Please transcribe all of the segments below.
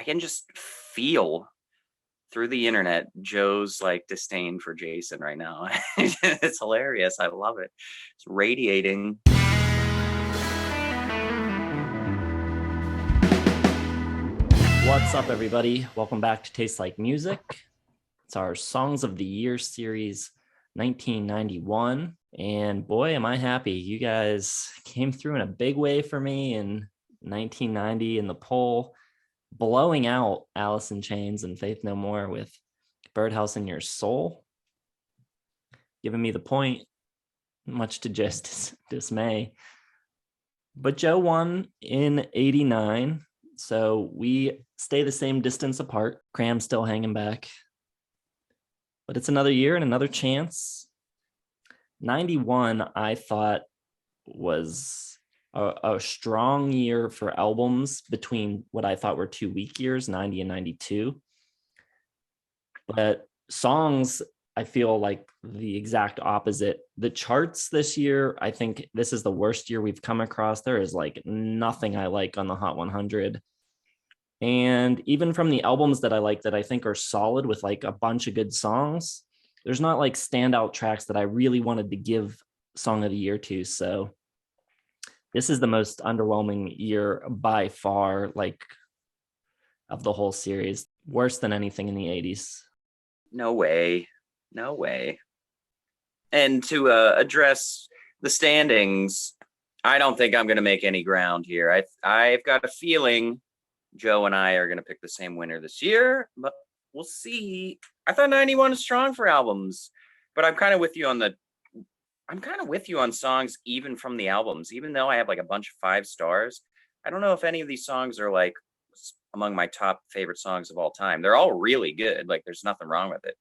I can just feel through the internet Joe's like disdain for Jason right now. It's hilarious. I love it. It's radiating. What's up, everybody? Welcome back to Taste Like Music. It's our Songs of the Year series 1991. And boy, am I happy. You guys came through in a big way for me in 1990 in the poll, blowing out Alice in Chains and Faith No More with Birdhouse in Your Soul, giving me the point, much to just dismay. But Joe won in 89. So we stay the same distance apart. Cram's still hanging back. But it's another year and another chance. 91, I thought, was a strong year for albums between what I thought were two weak years, 90 and 92. But songs, I feel like the exact opposite. The charts this year, I think this is the worst year we've come across. There is like nothing I like on the Hot 100. And even from the albums that I like that I think are solid with like a bunch of good songs, there's not like standout tracks that I really wanted to give Song of the Year to. So this is the most underwhelming year by far, like of the whole series. Worse than anything in the 80s. No way. No way. And to address the standings, I don't think I'm going to make any ground here. I've got a feeling Joe and I are going to pick the same winner this year, but we'll see. I thought 91 is strong for albums, but I'm kind of with you on songs, even from the albums, even though I have like a bunch of 5 stars. I don't know if any of these songs are like among my top favorite songs of all time. They're all really good. Like there's nothing wrong with it.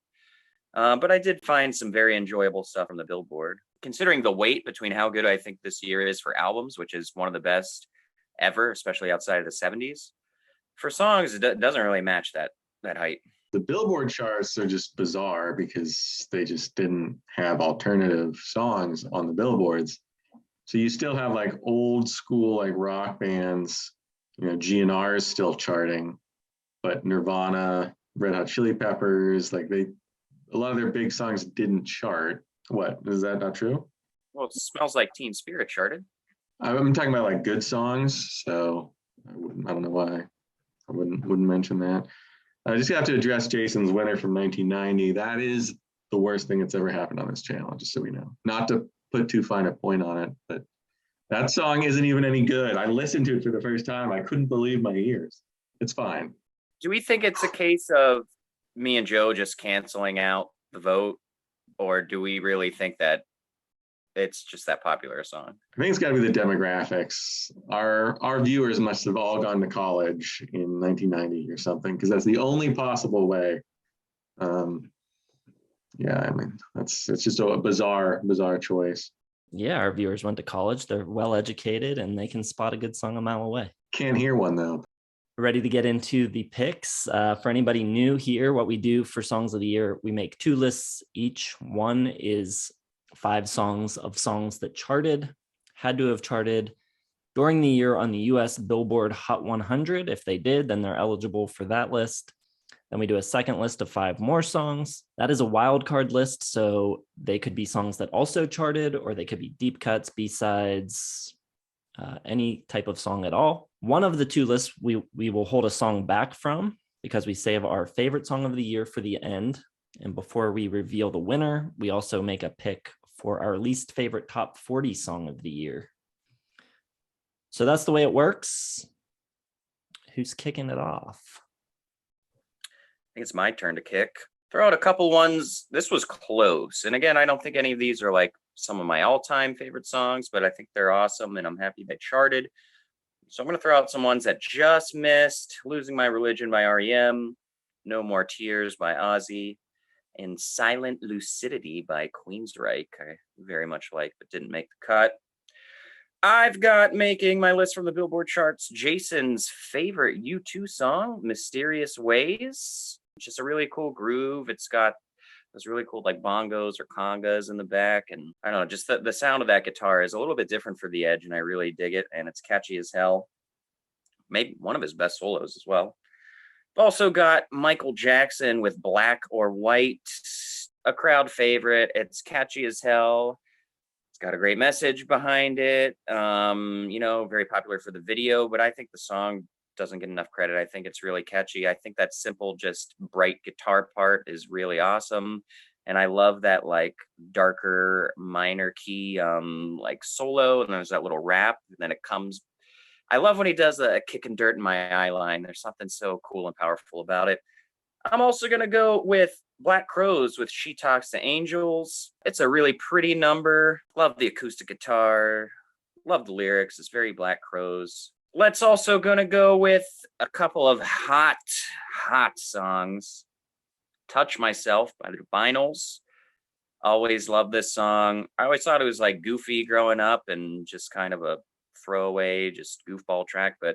But I did find some very enjoyable stuff from the Billboard. Considering the weight between how good I think this year is for albums, which is one of the best ever, especially outside of the 70s. For songs, it doesn't really match that height. The Billboard charts are just bizarre because they just didn't have alternative songs on the billboards. So you still have like old school like rock bands, GNR is still charting, but Nirvana, Red Hot Chili Peppers, like a lot of their big songs didn't chart. What, is that not true? Well, it Smells Like Teen Spirit charted. I'm talking about like good songs, so I don't know why I wouldn't mention that. I just have to address Jason's winner from 1990. That is the worst thing that's ever happened on this channel, just so we know. Not to put too fine a point on it, but that song isn't even any good. I listened to it for the first time. I couldn't believe my ears. It's fine. Do we think it's a case of me and Joe just canceling out the vote, or do we really think that it's just that popular a song? I think it's got to be the demographics. Our viewers must have all gone to college in 1990 or something, because that's the only possible way. Yeah, I mean, it's just a bizarre choice. Yeah, our viewers went to college. They're well educated and they can spot a good song a mile away. Can't hear one though. Ready to get into the picks. For anybody new here, what we do for Songs of the Year, we make 2 lists each. One is 5 songs that had to have charted during the year on the US Billboard Hot 100. If they did, then they're eligible for that list. Then we do a second list of 5 more songs. That is a wildcard list, so they could be songs that also charted, or they could be deep cuts, B-sides, any type of song at all. One of the 2 lists we will hold a song back from, because we save our favorite song of the year for the end. And before we reveal the winner, we also make a pick for our least favorite top 40 song of the year. So that's the way it works. Who's kicking it off? I think it's my turn to kick. Throw out a couple ones. This was close. And again, I don't think any of these are like some of my all-time favorite songs, but I think they're awesome and I'm happy they charted. So I'm going to throw out some ones that just missed. Losing My Religion by R.E.M, No More Tears by Ozzy, and Silent Lucidity by Queensryche. I very much like, but didn't make the cut. I've got, making my list from the Billboard charts, Jason's favorite U2 song, Mysterious Ways. It's just a really cool groove. It's got those really cool like bongos or congas in the back. And I don't know, just the sound of that guitar is a little bit different for The Edge, and I really dig it. And it's catchy as hell. Maybe one of his best solos as well. Also got Michael Jackson with Black or White, a crowd favorite. It's catchy as hell. It's got a great message behind it. Very popular for the video, but I think the song doesn't get enough credit. I think it's really catchy. I think that simple, just bright guitar part is really awesome. And I love that like darker minor key like solo, and there's that little rap, and then it comes. I love when he does a kicking dirt in my eye line. There's something so cool and powerful about it. I'm also going to go with Black Crows with She Talks to Angels. It's a really pretty number. Love the acoustic guitar. Love the lyrics. It's very Black Crows. Let's also going to go with a couple of hot songs. Touch Myself by the Vinyls. Always love this song. I always thought it was like goofy growing up and just kind of a throwaway, just goofball track, but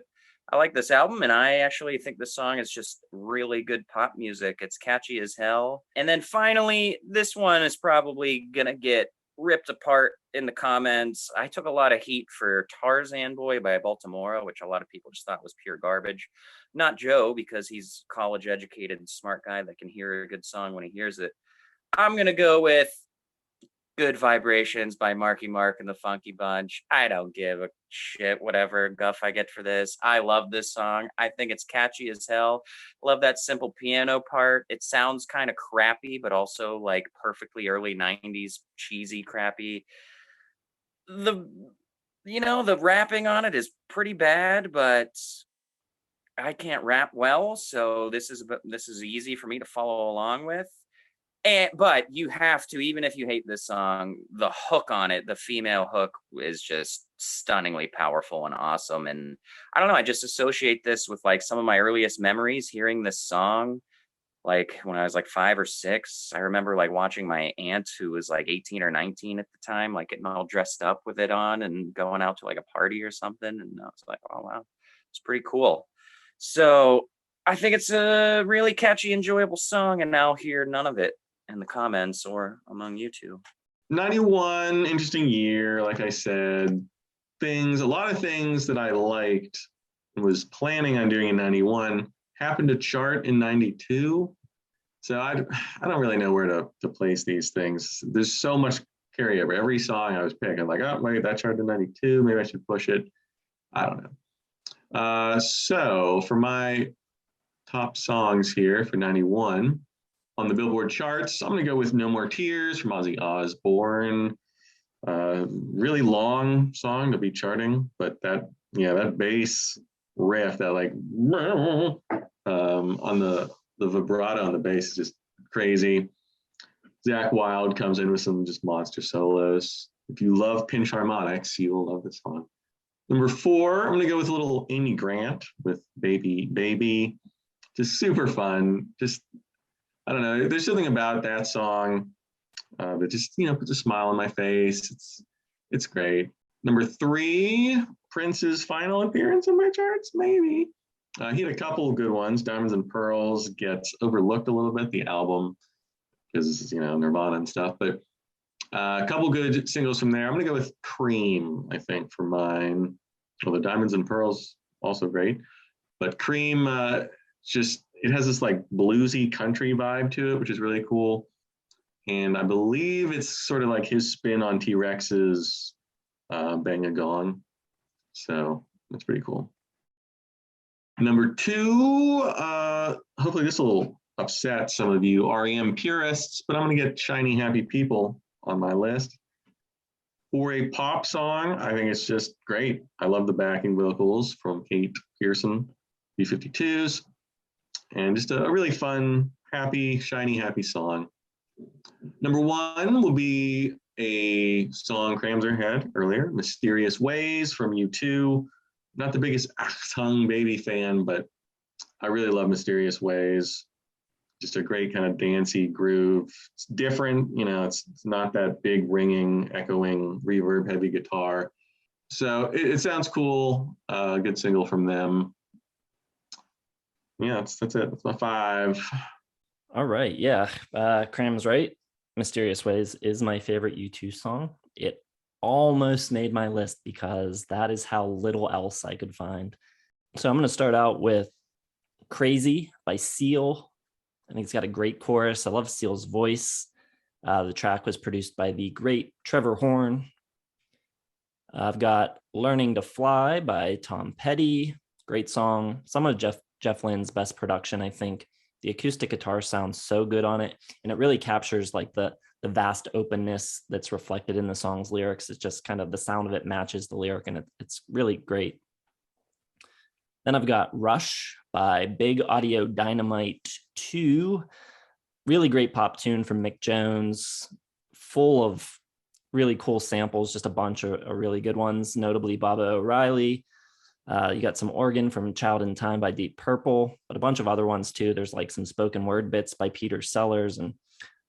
I like this album, and I actually think this song is just really good pop music. It's catchy as hell. And then finally, this one is probably gonna get ripped apart in the comments. I took a lot of heat for Tarzan Boy by Baltimore, which a lot of people just thought was pure garbage. Not Joe, because he's college educated, smart guy that can hear a good song when he hears it. I'm gonna go with Good Vibrations by Marky Mark and the Funky Bunch. I don't give a shit, whatever guff I get for this. I love this song. I think it's catchy as hell. Love that simple piano part. It sounds kind of crappy, but also like perfectly early 90s cheesy crappy. The rapping on it is pretty bad, but I can't rap well, so this is easy for me to follow along with. But you have to, even if you hate this song, the hook on it, the female hook, is just stunningly powerful and awesome. And I don't know, I just associate this with like some of my earliest memories hearing this song. Like when I was like 5 or 6, I remember like watching my aunt, who was like 18 or 19 at the time, like getting all dressed up with it on and going out to like a party or something. And I was like, oh wow, it's pretty cool. So I think it's a really catchy, enjoyable song, and I'll hear none of it in the comments or among you two. 91, interesting year. Like I said, a lot of things that I liked and was planning on doing in 91 happened to chart in 92. So I don't really know where to place these things. There's so much carryover. Every song I was picking, like, oh, wait, that charted in 92. Maybe I should push it. I don't know. So for my top songs here for 91, on the Billboard charts, I'm going to go with No More Tears from Ozzy Osbourne. Really long song to be charting, but that bass riff, that like on the vibrato on the bass is just crazy. Zakk Wylde comes in with some just monster solos. If you love pinch harmonics, you will love this song. Number 4, I'm going to go with a little Amy Grant with Baby Baby. Just super fun. Just, I don't know. There's something about that song that just, puts a smile on my face. It's great. Number 3, Prince's final appearance on my charts, maybe. He had a couple of good ones. Diamonds and Pearls gets overlooked a little bit, the album, because, Nirvana and stuff. But a couple good singles from there. I'm going to go with Cream, I think, for mine. Although Diamonds and Pearls, also great. But Cream, it has this like bluesy country vibe to it, which is really cool. And I believe it's sort of like his spin on T-Rex's Bang a Gong. So that's pretty cool. Number 2, hopefully this will upset some of you R.E.M. purists, but I'm going to get Shiny Happy People on my list. For a pop song, I think it's just great. I love the backing vocals from Kate Pearson, B-52s. And just a really fun, happy, shiny, happy song. Number 1 will be a song Kramzer had earlier, Mysterious Ways from U2. Not the biggest Achtung Baby fan, but I really love Mysterious Ways. Just a great kind of dancey groove. It's different, it's not that big ringing, echoing, reverb heavy guitar. So it sounds cool. Good single from them. Yeah, that's it. That's my 5. All right. Yeah. Cram's right. Mysterious Ways is my favorite U2 song. It almost made my list because that is how little else I could find. So I'm going to start out with Crazy by Seal. I think it's got a great chorus. I love Seal's voice. The track was produced by the great Trevor Horn. I've got Learning to Fly by Tom Petty. Great song. Some of Jeff Lynne's best production, I think. The acoustic guitar sounds so good on it, and it really captures like the vast openness that's reflected in the song's lyrics. It's just kind of the sound of it matches the lyric, and it's really great. Then I've got Rush by Big Audio Dynamite 2. Really great pop tune from Mick Jones, full of really cool samples, just a bunch of really good ones, notably Baba O'Reilly. You got some organ from Child in Time by Deep Purple, but a bunch of other ones too. There's like some spoken word bits by Peter Sellers, and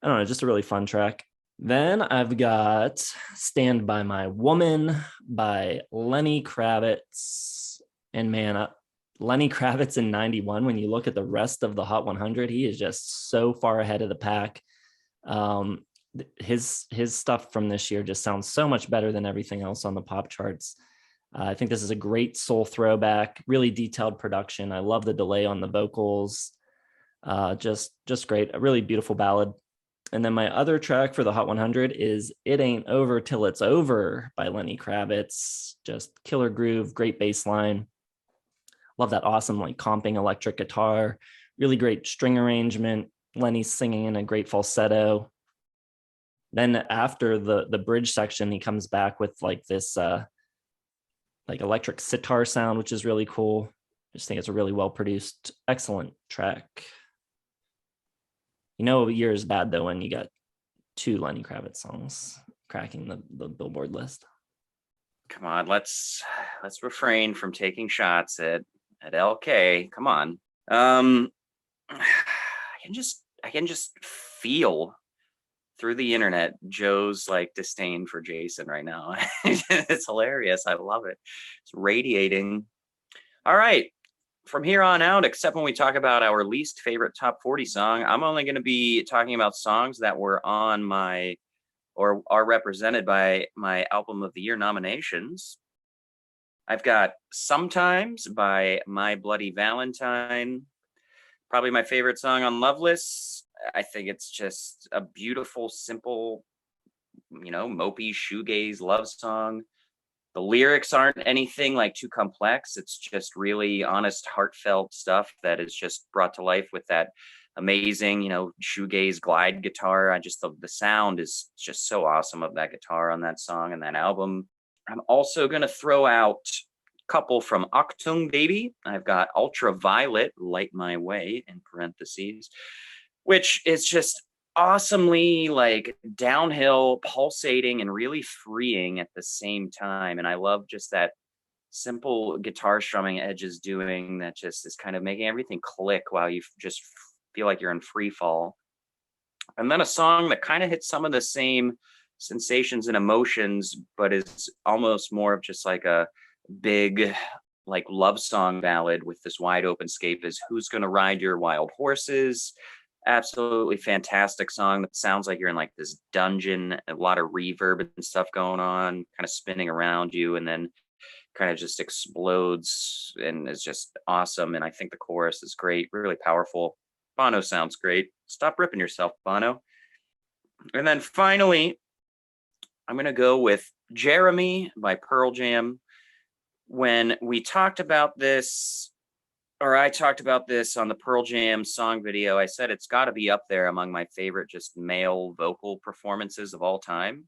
I don't know, just a really fun track. Then I've got Stand By My Woman by Lenny Kravitz. And man, Lenny Kravitz in 91, when you look at the rest of the Hot 100, he is just so far ahead of the pack. His stuff from this year just sounds so much better than everything else on the pop charts. I think this is a great soul throwback, really detailed production. I love the delay on the vocals. Just great, a really beautiful ballad. And then my other track for the Hot 100 is It Ain't Over Till It's Over by Lenny Kravitz. Just killer groove, great bass line. Love that awesome like comping electric guitar, really great string arrangement. Lenny's singing in a great falsetto. Then after the bridge section, he comes back with like this like electric sitar sound, which is really cool. I just think it's a really well produced, excellent track. You know, a year is bad though when you got 2 Lenny Kravitz songs cracking the Billboard list. Come on, let's refrain from taking shots at LK. Come on. I can just feel through the internet Joe's like disdain for Jason right now. It's hilarious. I love it. It's radiating. All right. From here on out, except when we talk about our least favorite top 40 song, I'm only going to be talking about songs that were on my or are represented by my album of the year nominations. I've got Sometimes by My Bloody Valentine, probably my favorite song on Loveless. I think it's just a beautiful, simple, mopey shoegaze love song. The lyrics aren't anything like too complex. It's just really honest, heartfelt stuff that is just brought to life with that amazing, shoegaze glide guitar. The sound is just so awesome of that guitar on that song and that album. I'm also going to throw out a couple from Achtung Baby. I've got Ultraviolet, Light My Way, in parentheses, which is just awesomely like downhill, pulsating, and really freeing at the same time. And I love just that simple guitar strumming Edge is doing that just is kind of making everything click while you just feel like you're in free fall. And then a song that kind of hits some of the same sensations and emotions, but is almost more of just like a big like love song ballad with this wide open scape is Who's Gonna Ride Your Wild Horses. Absolutely fantastic song that sounds like you're in like this dungeon, a lot of reverb and stuff going on, kind of spinning around you, and then kind of just explodes and is just awesome. And I think the chorus is great, really powerful. Bono sounds great. Stop ripping yourself, Bono. And then finally, I'm going to go with Jeremy by Pearl Jam. When we talked about this, or I talked about this on the Pearl Jam song video, I said it's got to be up there among my favorite just male vocal performances of all time.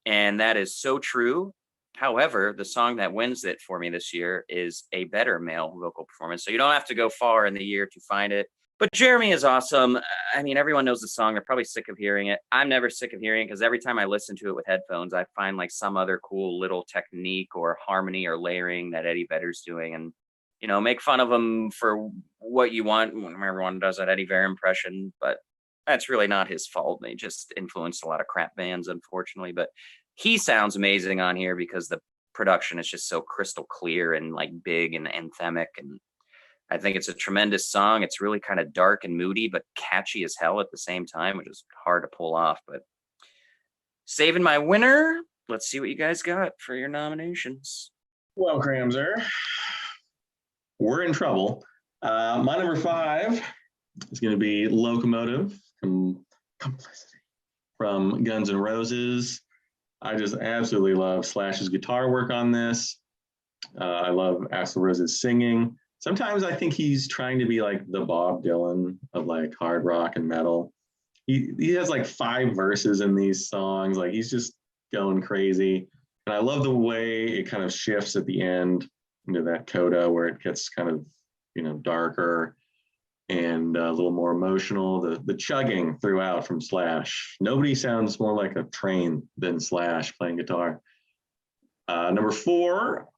And that is so true. However, the song that wins it for me this year is a better male vocal performance. So you don't have to go far in the year to find it. But Jeremy is awesome. I mean, everyone knows the song. They're probably sick of hearing it. I'm never sick of hearing it because every time I listen to it with headphones, I find like some other cool little technique or harmony or layering that Eddie Vedder's doing. And make fun of him for what you want. Everyone does that Eddie Vedder impression, but that's really not his fault. They just influenced a lot of crap bands, unfortunately. But he sounds amazing on here because the production is just so crystal clear and like big and anthemic. And I think it's a tremendous song. It's really kind of dark and moody, but catchy as hell at the same time, which is hard to pull off. But saving my winner. Let's see what you guys got for your nominations. Well, Cramser, we're in trouble My number 5 is going to be Locomotive, Complicity from Guns N' Roses. I just absolutely love Slash's guitar work on this. I love Axl Rose's singing. Sometimes I think he's trying to be like the Bob Dylan of like hard rock and metal. He has like 5 verses in these songs. Like he's just going crazy. And I love the way it kind of shifts at the end into that coda where it gets kind of, darker and a little more emotional. The chugging throughout from Slash. Nobody sounds more like a train than Slash playing guitar. Number 4,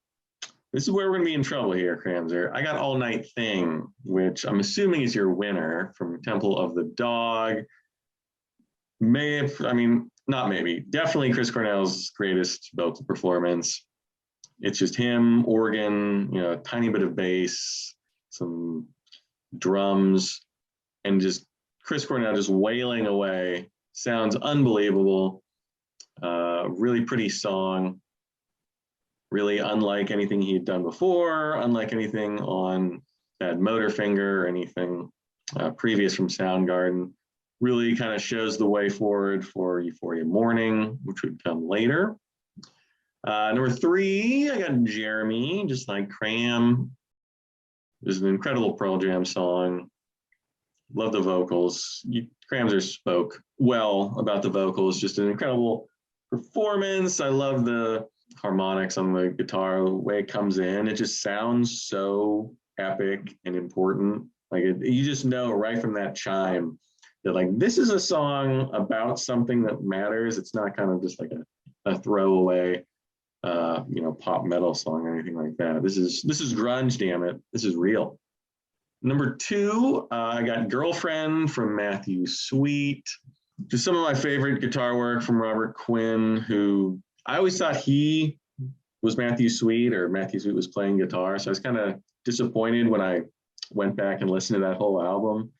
this is where we're going to be in trouble here, Kramzer. I got All Night Thing, which I'm assuming is your winner from Temple of the Dog. Definitely Chris Cornell's greatest vocal performance. It's just him, organ, a tiny bit of bass, some drums, and just Chris Cornell just wailing away. Sounds unbelievable. Really pretty song. Really unlike anything he'd done before, unlike anything on that Motorfinger or anything previous from Soundgarden. Really kind of shows the way forward for Euphoria Morning, which would come later. Number 3, I got Jeremy, just like Cram. This is an incredible Pearl Jam song. Love the vocals. Kramzer spoke well about the vocals. Just an incredible performance. I love the harmonics on the guitar, the way it comes in. It just sounds so epic and important. Like you just know right from that chime that like this is a song about something that matters. It's not kind of just like a throwaway pop metal song or anything like that. This is grunge, damn it. This is real. Number 2, I got Girlfriend from Matthew Sweet. Just some of my favorite guitar work from Robert Quinn, who I always thought he was Matthew Sweet or Matthew Sweet was playing guitar. So I was kind of disappointed when I went back and listened to that whole album.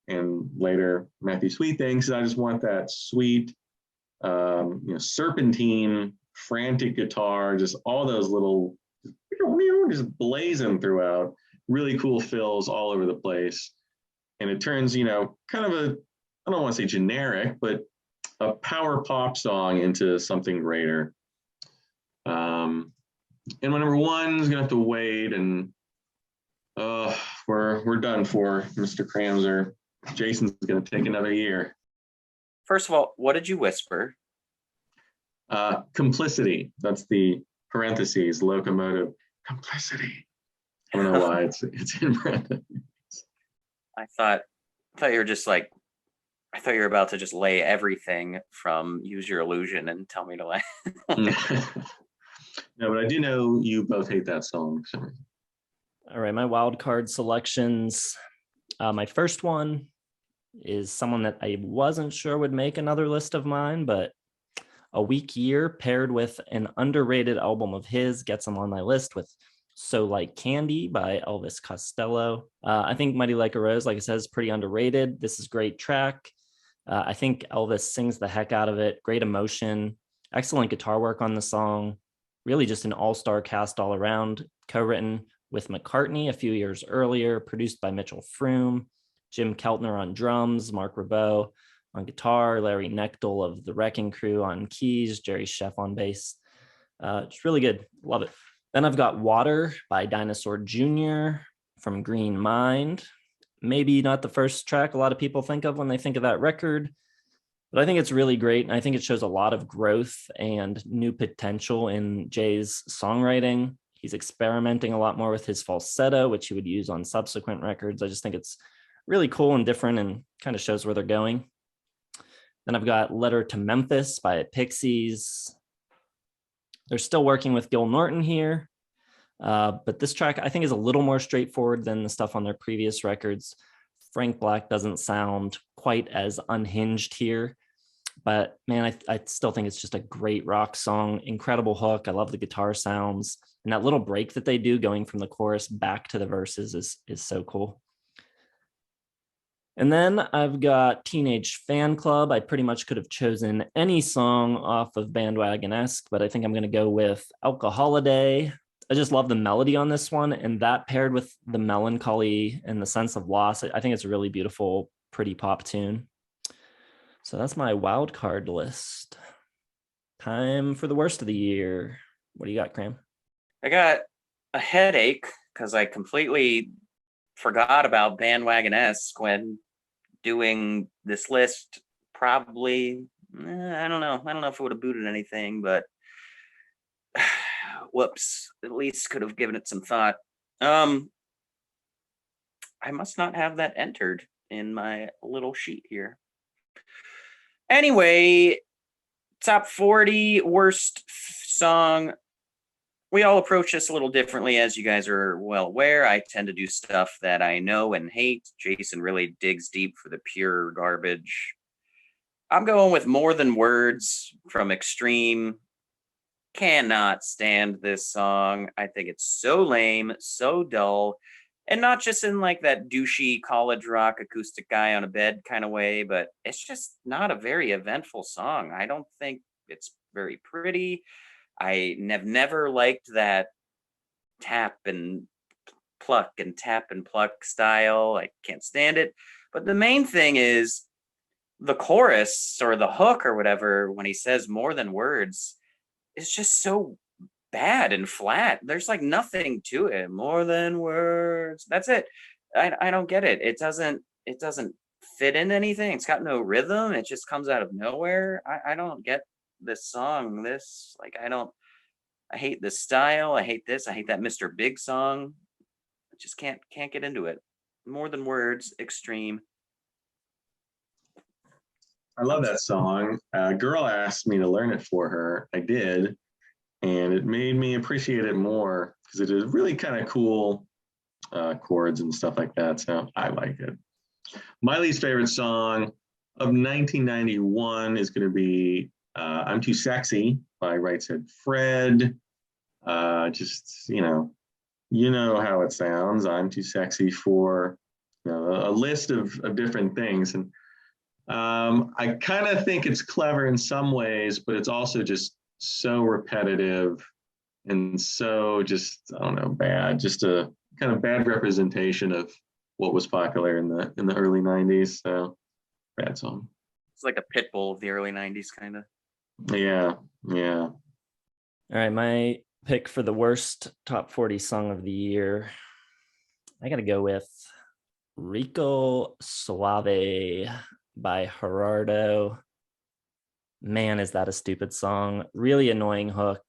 And later Matthew Sweet things. I just want that sweet, serpentine, frantic guitar, just all those little, just blazing throughout. Really cool fills all over the place. And it turns, kind of I don't want to say generic, but a power pop song into something greater. And my number 1 is gonna have to wait, and we're done for Mr. Kramzer. Jason's gonna take another year. First of all, what did you whisper? Complicity. That's the parentheses, Locomotive. Complicity. I don't know why it's in parentheses. I thought you were just like, I thought you were about to just lay everything from Use Your Illusion and tell me to lay. No, but I do know you both hate that song. So. All right, my wild card selections. My first one is someone that I wasn't sure would make another list of mine, but A Weak Year paired with an underrated album of his gets him on my list with So Like Candy by Elvis Costello. I think Mighty Like a Rose, like I said, is pretty underrated. This is a great track. I think Elvis sings the heck out of it. Great emotion, excellent guitar work on the song. Really just an all-star cast all around. Co-written with McCartney a few years earlier, produced by Mitchell Froom, Jim Keltner on drums, Mark Ribot on guitar, Larry Knechtel of the Wrecking Crew on keys, Jerry Sheff on bass. It's really good. Love it. Then I've got Water by Dinosaur Jr. from Green Mind. Maybe not the first track a lot of people think of when they think of that record, but I think it's really great. And I think it shows a lot of growth and new potential in Jay's songwriting. He's experimenting a lot more with his falsetto, which he would use on subsequent records. I just think it's really cool and different and kind of shows where they're going. Then I've got Letter to Memphis by Pixies. They're still working with Gil Norton here, but this track I think is a little more straightforward than the stuff on their previous records. Frank Black doesn't sound quite as unhinged here, but man, I still think it's just a great rock song. Incredible hook. I love the guitar sounds, and that little break that they do going from the chorus back to the verses is so cool. And then I've got Teenage Fan Club. I pretty much could have chosen any song off of Bandwagon-esque, but I think I'm going to go with Alcoholiday. just love the melody on this one, and that paired with the melancholy and the sense of loss, I think it's a really beautiful, pretty pop tune. So that's my wild card list. Time for the worst of the year. What do you got, Cram? I got a headache because I completely forgot about Bandwagon-esque when doing this list. Probably, I don't know. I don't know if it would have booted anything, but whoops. At least could have given it some thought. I must not have that entered in my little sheet here. Anyway, top 40 worst song. We all approach this a little differently, as you guys are well aware. I tend to do stuff that I know and hate. Jason really digs deep for the pure garbage. I'm going with More Than Words from Extreme. Cannot stand this song. I think it's so lame, so dull, and not just in like that douchey college rock acoustic guy on a bed kind of way, but it's just not a very eventful song. I don't think it's very pretty. I have never liked that tap and pluck and tap and pluck style. I can't stand it. But the main thing is the chorus or the hook or whatever, when he says more than words, is just so bad and flat. There's like nothing to it. More than words. That's it. I don't get it. It doesn't fit in anything. It's got no rhythm. It just comes out of nowhere. I don't get this song. I hate this style. I hate this. I hate that Mr. Big song. I just can't get into it. More Than Words, Extreme. I love that song. A girl asked me to learn it for her. I did, and it made me appreciate it more because it is really kind of cool chords and stuff like that. So I like it. My least favorite song of 1991 is going to be "I'm Too Sexy" by Right Said Fred. Just you know how it sounds. I'm too sexy for a list of different things, and I kind of think it's clever in some ways, but it's also just so repetitive and so just, I don't know, bad. Just a kind of bad representation of what was popular in the early 90s. So bad song. It's like a pit bull of the early 90s, kind of. Yeah. All right, my pick for the worst top 40 song of the year, I got to go with Rico Suave by Gerardo. Man, is that a stupid song. Really annoying hook.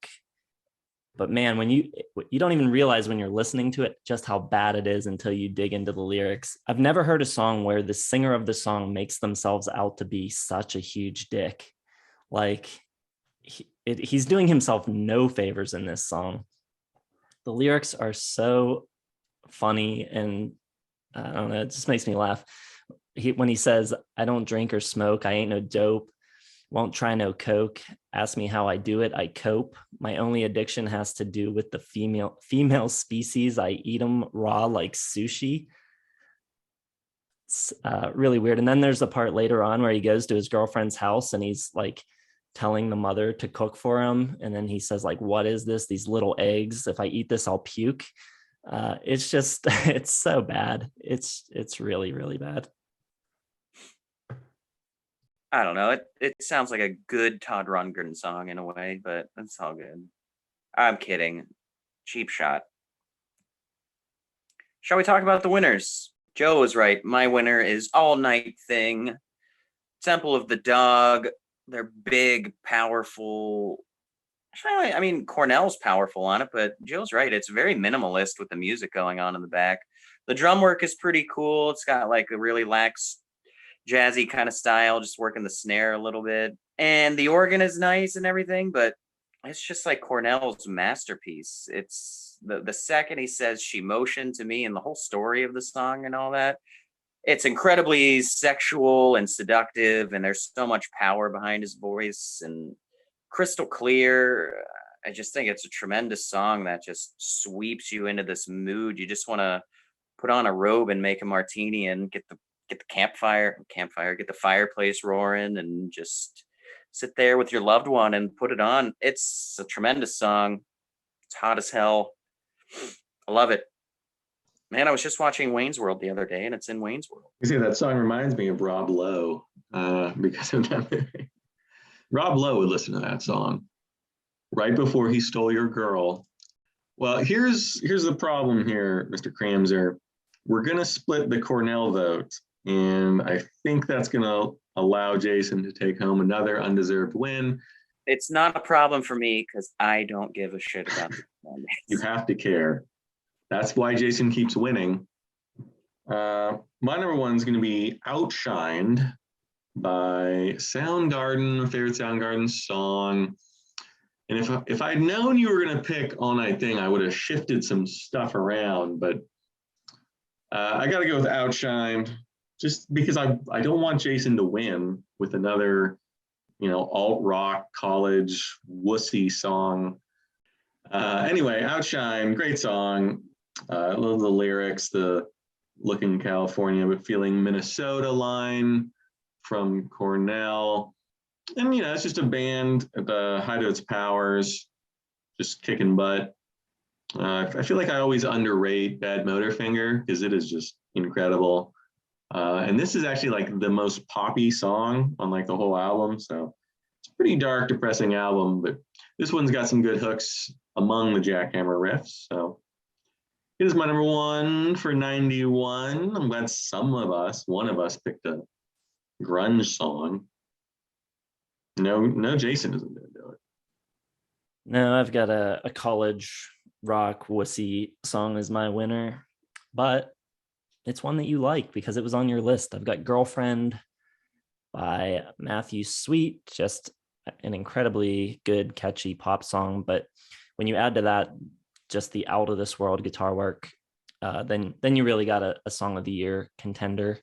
But man, when you don't even realize when you're listening to it just how bad it is until you dig into the lyrics. I've never heard a song where the singer of the song makes themselves out to be such a huge dick. Like he's doing himself no favors in this song. The lyrics are so funny, and I don't know, it just makes me laugh. When he says, "I don't drink or smoke, I ain't no dope, won't try no coke, ask me how I do it, I cope. My only addiction has to do with the female species. I eat them raw like sushi." It's really weird. And then there's a part later on where he goes to his girlfriend's house and he's like telling the mother to cook for him, and then he says like, "What is this? These little eggs. If I eat this, I'll puke." It's just it's so bad. It's really, really bad. I don't know. It sounds like a good Todd Rundgren song in a way, but that's all good. I'm kidding. Cheap shot. Shall we talk about the winners? Joe was right. My winner is All Night Thing. Temple of the Dog. They're big, powerful. I mean, Cornell's powerful on it, but Joe's right. It's very minimalist with the music going on in the back. The drum work is pretty cool. It's got like a really lax, jazzy kind of style, just working the snare a little bit. And the organ is nice and everything, but it's just like Cornell's masterpiece. It's the second he says "she motioned to me" and the whole story of the song and all that, it's incredibly sexual and seductive, and there's so much power behind his voice and crystal clear. I just think it's a tremendous song that just sweeps you into this mood. You just want to put on a robe and make a martini and get the campfire, get the fireplace roaring and just sit there with your loved one and put it on. It's a tremendous song. It's hot as hell. I love it. Man, I was just watching Wayne's World the other day, and it's in Wayne's World. You see, that song reminds me of Rob Lowe because of that movie. Rob Lowe would listen to that song right before he stole your girl. Well, here's the problem here, Mr. Kramzer. We're going to split the Cornell vote, and I think that's going to allow Jason to take home another undeserved win. It's not a problem for me because I don't give a shit about the You have to care. That's why Jason keeps winning. My number one is going to be Outshined by Soundgarden, favorite Soundgarden song. And if I'd known you were going to pick All Night Thing, I would have shifted some stuff around. But I got to go with Outshined just because I don't want Jason to win with another, alt rock college wussy song. Anyway, Outshine, great song. I love the lyrics, the looking California but feeling Minnesota line from Cornell. And, it's just a band at the height of its powers, just kicking butt. I feel like I always underrate Bad Motorfinger because it is just incredible. And this is actually like the most poppy song on like the whole album. So it's a pretty dark, depressing album, but this one's got some good hooks among the jackhammer riffs. So it is my number one for 91. I'm glad one of us picked a grunge song. No, Jason isn't going to do it. No, I've got a college rock wussy song as my winner, but it's one that you like because it was on your list. I've got Girlfriend by Matthew Sweet, just an incredibly good, catchy pop song. But when you add to that just the out of this world guitar work, then you really got a song of the year contender.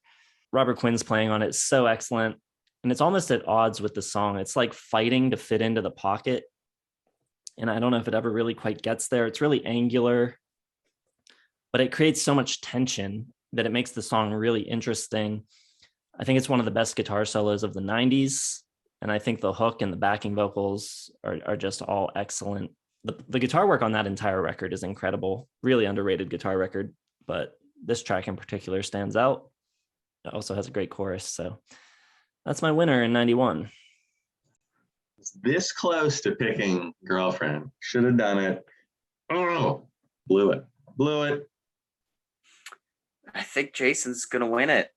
Robert Quinn's playing on it so excellent, and it's almost at odds with the song. It's like fighting to fit into the pocket, and I don't know if it ever really quite gets there. It's really angular, but it creates so much tension that it makes the song really interesting. I think it's one of the best guitar solos of the 90s, and I think the hook and the backing vocals are just all excellent. The guitar work on that entire record is incredible, really underrated guitar record, but this track in particular stands out. It also has a great chorus, so that's my winner in 91. It's this close to picking Girlfriend. Should have done it. Oh, blew it. I think Jason's going to win it.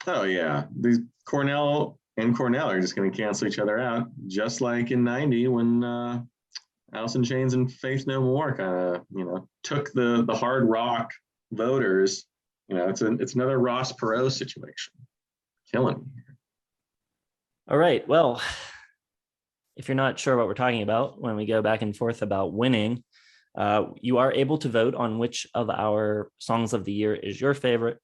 Oh, yeah. These Cornell are just going to cancel each other out, just like in 90 when Alice in Chains and Faith No More kind of, took the hard rock voters. It's another Ross Perot situation. Killing me here. All right. Well, if you're not sure what we're talking about when we go back and forth about winning, you are able to vote on which of our songs of the year is your favorite.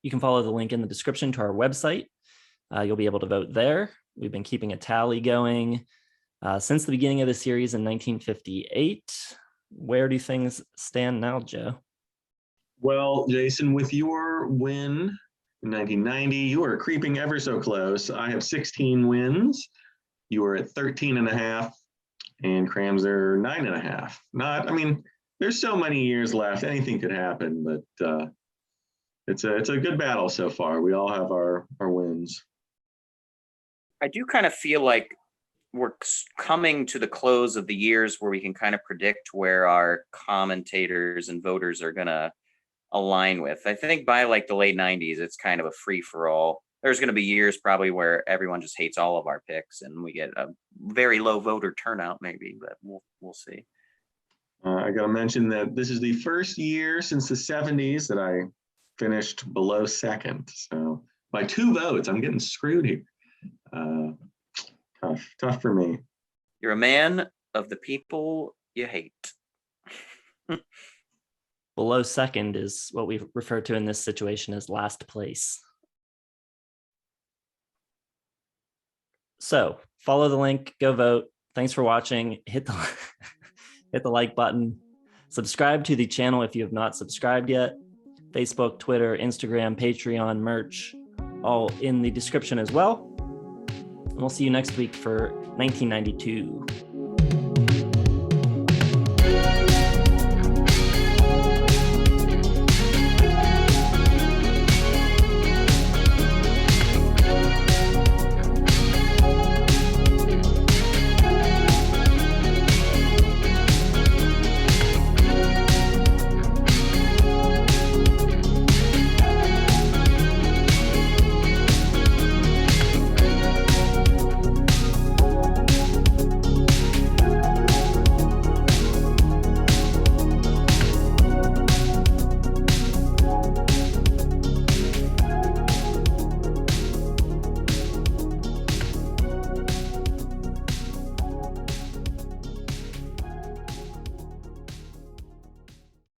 You can follow the link in the description to our website. You'll be able to vote there. We've been keeping a tally going since the beginning of the series in 1958. Where do things stand now, Joe? Well, Jason, with your win in 1990, you are creeping ever so close. I have 16 wins. You are at 13 and a half, and Kramzer 9.5. There's so many years left. Anything could happen, but it's a good battle so far. We all have our wins. I do kind of feel like we're coming to the close of the years where we can kind of predict where our commentators and voters are going to align with. I think by like the late 90s, it's kind of a free for all. There's going to be years probably where everyone just hates all of our picks and we get a very low voter turnout maybe, but we'll see. I got to mention that this is the first year since the 70s that I finished below second. So by 2 votes, I'm getting screwed here. Tough for me. You're a man of the people you hate. Below second is what we refer to in this situation as last place. So follow the link, go vote. Thanks for watching. Hit the like button. Subscribe to the channel if you have not subscribed yet. Facebook, Twitter, Instagram, Patreon, merch, all in the description as well. And we'll see you next week for 1992.